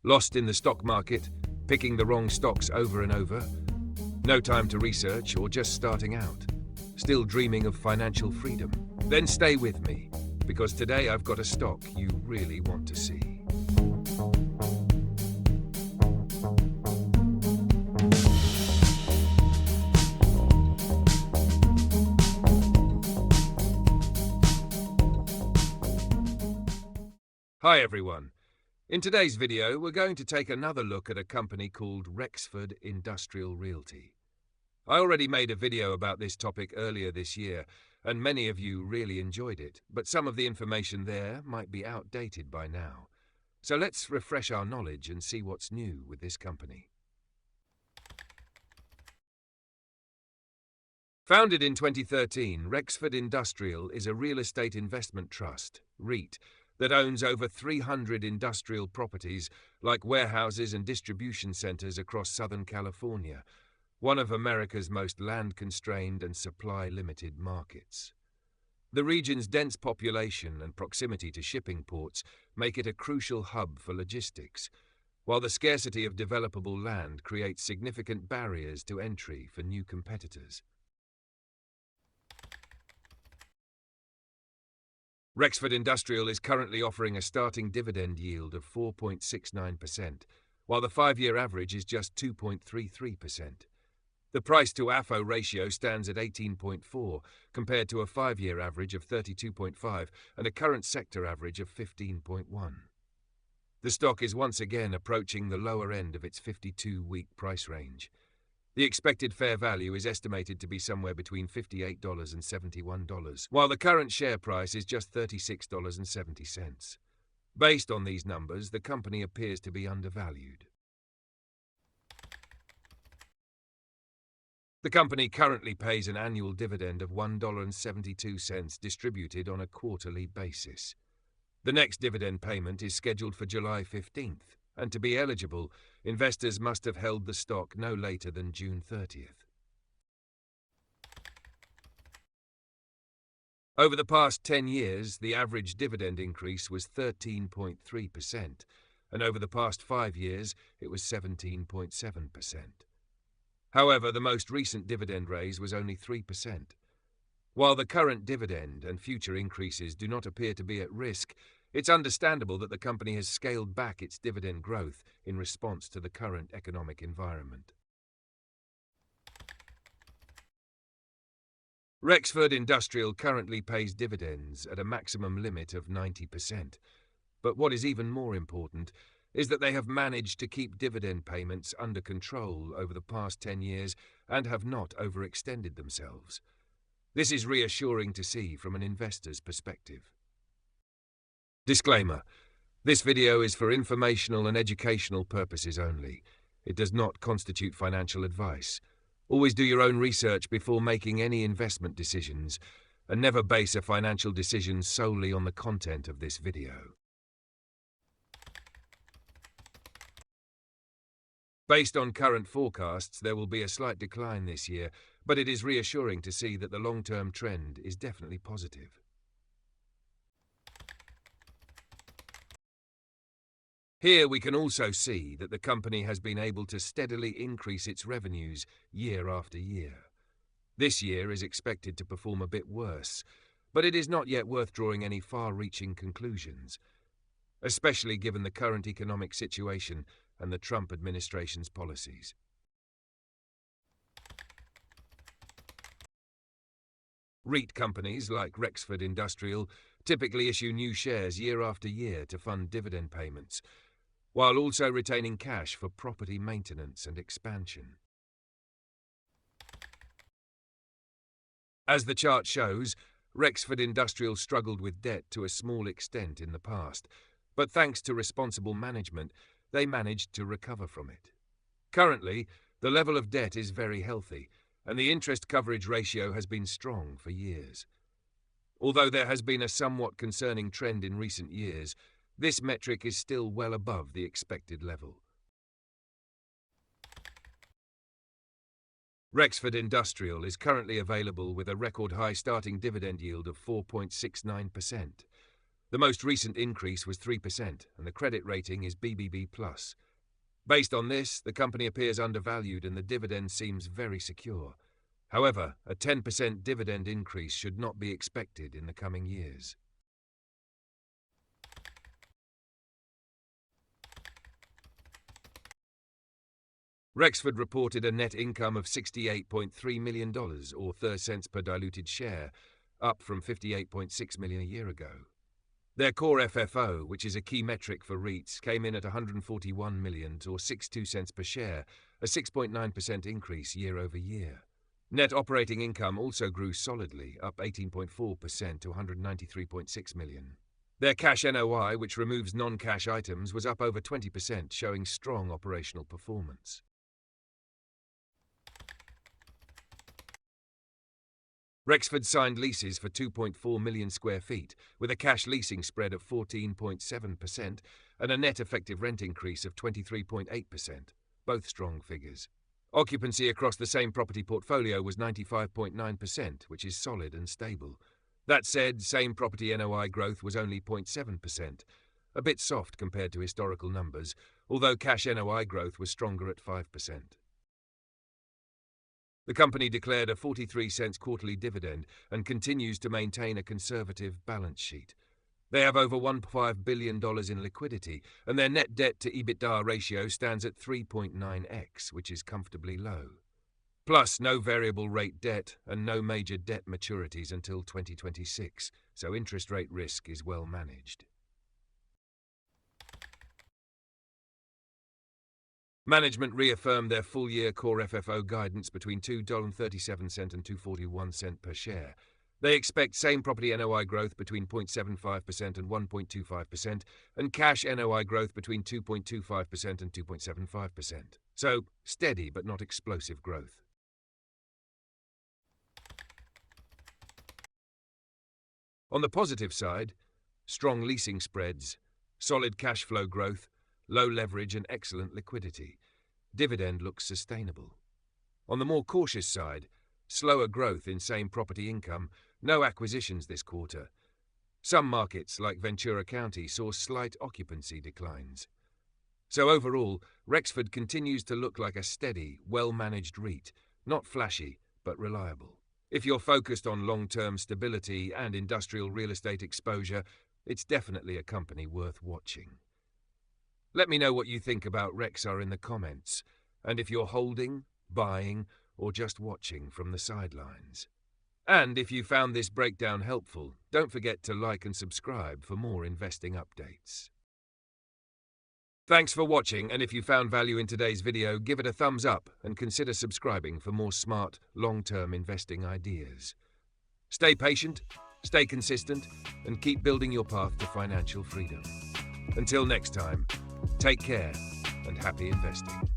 Lost in the stock market, picking the wrong stocks over and over? No time to research or just starting out? Still dreaming of financial freedom? Then stay with me, because today I've got a stock you really want to see. Hi everyone. In today's video, we're going to take another look at a company called Rexford Industrial Realty. I already made a video about this topic earlier this year, and many of you really enjoyed it, but some of the information there might be outdated by now. So let's refresh our knowledge and see what's new with this company. Founded in 2013, Rexford Industrial is a real estate investment trust, REIT, that owns over 300 industrial properties like warehouses and distribution centers across Southern California, one of America's most land-constrained and supply-limited markets. The region's dense population and proximity to shipping ports make it a crucial hub for logistics, while the scarcity of developable land creates significant barriers to entry for new competitors. Rexford Industrial is currently offering a starting dividend yield of 4.69%, while the 5-year average is just 2.33%. The price-to-FFO ratio stands at 18.4, compared to a 5-year average of 32.5 and a current sector average of 15.1. The stock is once again approaching the lower end of its 52-week price range. The expected fair value is estimated to be somewhere between $58 and $71, while the current share price is just $36.70. Based on these numbers, the company appears to be undervalued. The company currently pays an annual dividend of $1.72 distributed on a quarterly basis. The next dividend payment is scheduled for July 15th. And to be eligible, investors must have held the stock no later than June 30th. Over the past 10 years, the average dividend increase was 13.3%, and over the past 5 years, it was 17.7%. However, the most recent dividend raise was only 3%. While the current dividend and future increases do not appear to be at risk, it's understandable that the company has scaled back its dividend growth in response to the current economic environment. Rexford Industrial currently pays dividends at a maximum limit of 90%. But what is even more important is that they have managed to keep dividend payments under control over the past 10 years and have not overextended themselves. This is reassuring to see from an investor's perspective. Disclaimer: this video is for informational and educational purposes only. It does not constitute financial advice. Always do your own research before making any investment decisions, and never base a financial decision solely on the content of this video. Based on current forecasts, there will be a slight decline this year, but it is reassuring to see that the long-term trend is definitely positive. Here we can also see that the company has been able to steadily increase its revenues year after year. This year is expected to perform a bit worse, but it is not yet worth drawing any far-reaching conclusions, especially given the current economic situation and the Trump administration's policies. REIT companies like Rexford Industrial typically issue new shares year after year to fund dividend payments, while also retaining cash for property maintenance and expansion. As the chart shows, Rexford Industrial struggled with debt to a small extent in the past, but thanks to responsible management, they managed to recover from it. Currently, the level of debt is very healthy, and the interest coverage ratio has been strong for years. Although there has been a somewhat concerning trend in recent years, this metric is still well above the expected level. Rexford Industrial is currently available with a record high starting dividend yield of 4.69%. The most recent increase was 3%, and the credit rating is BBB+. Based on this, the company appears undervalued and the dividend seems very secure. However, a 10% dividend increase should not be expected in the coming years. Rexford reported a net income of $68.3 million, or 30 cents per diluted share, up from $58.6 million a year ago. Their core FFO, which is a key metric for REITs, came in at $141 million, or 62 cents per share, a 6.9% increase year over year. Net operating income also grew solidly, up 18.4% to $193.6 million. Their cash NOI, which removes non-cash items, was up over 20%, showing strong operational performance. Rexford signed leases for 2.4 million square feet, with a cash leasing spread of 14.7% and a net effective rent increase of 23.8%, both strong figures. Occupancy across the same property portfolio was 95.9%, which is solid and stable. That said, same property NOI growth was only 0.7%, a bit soft compared to historical numbers, although cash NOI growth was stronger at 5%. The company declared a 43 cents quarterly dividend and continues to maintain a conservative balance sheet. They have over $1.5 billion in liquidity, and their net debt to EBITDA ratio stands at 3.9x, which is comfortably low. Plus, no variable rate debt and no major debt maturities until 2026, so interest rate risk is well managed. Management reaffirmed their full-year core FFO guidance between $2.37 and $2.41 per share. They expect same-property NOI growth between 0.75% and 1.25%, and cash NOI growth between 2.25% and 2.75%. So, steady but not explosive growth. On the positive side, strong leasing spreads, solid cash flow growth, low leverage and excellent liquidity. Dividend looks sustainable. On the more cautious side, slower growth in same property income, no acquisitions this quarter. Some markets, like Ventura County, saw slight occupancy declines. So overall, Rexford continues to look like a steady, well-managed REIT, not flashy, but reliable. If you're focused on long-term stability and industrial real estate exposure, it's definitely a company worth watching. Let me know what you think about REXR in the comments, and if you're holding, buying, or just watching from the sidelines. And if you found this breakdown helpful, don't forget to like and subscribe for more investing updates. Thanks for watching, and if you found value in today's video, give it a thumbs up and consider subscribing for more smart, long-term investing ideas. Stay patient, stay consistent, and keep building your path to financial freedom. Until next time, take care and happy investing.